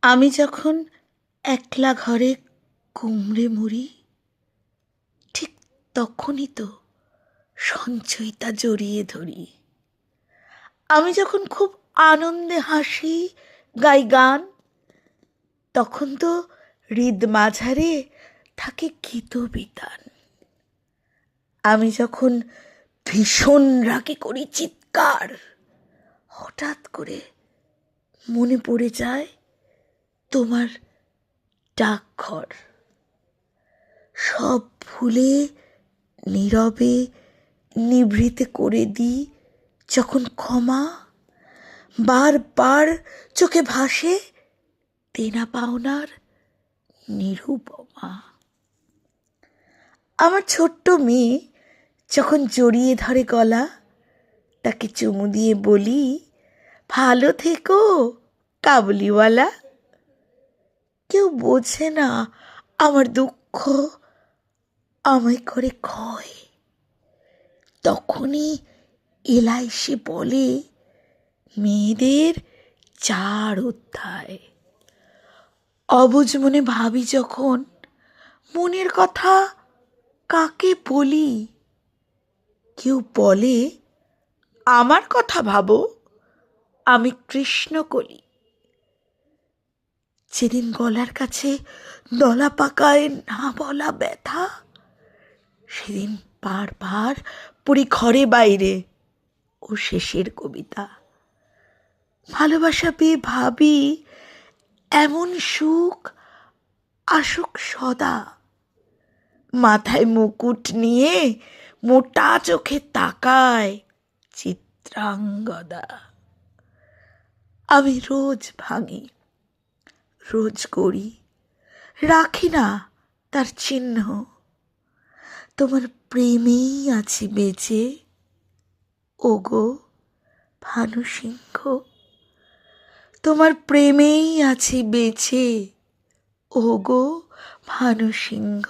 আমি যখন একলা ঘরে কুমড়ে মরি, ঠিক তখনই তো সঞ্চয়িতা জড়িয়ে ধরি। আমি যখন খুব আনন্দে হাসি, গাই গান, তখন তো হৃদ মাঝারে থাকে গীতবিতান। আমি যখন ভীষণ রাগে করি চিৎকার, হঠাৎ করে মনে পড়ে যায় তোমার ডাকঘর। সব ভুলে নীরবে নিভৃতে করে দিই যখন ক্ষমা, বারবার চোখে ভাসে দেনা পাওনার নিরুপমা। আমার ছোট্ট মেয়ে যখন জড়িয়ে ধরে গলা, তাকে চুমু দিয়ে বলি, ভালো থেকো কাবুলিওয়ালা। কেউ বোঝে না আমার দুঃখ আমায় করে ক্ষয়। তখনই এলাইসে বলে, মেয়েদের 4 অধ্যায়। অবুঝ মনে ভাবি যখন, মনের কথা কাকে বলি? কেউ বলে, আমার কথা ভাবো, আমি কৃষ্ণকলি। যেদিন গলার কাছে দলা পাকায় না বলা ব্যথা, সেদিন বারবার পড়ি ঘরে বাইরে ও শেষের কবিতা। ভালোবাসা পেয়ে ভাবি, এমন সুখ আসুক সদা। মাথায় মুকুট নিয়ে মোটা চোখে তাকায় চিত্রাঙ্গদা। আমি রোজ ভাঙি, রোজ করি, রাখি না তার চিহ্ন। তোমার প্রেমেই আছি বেঁচে, ওগো ভানু সিংহ। তোমার প্রেমেই আছি বেঁচে, ওগো ভানু সিংহ।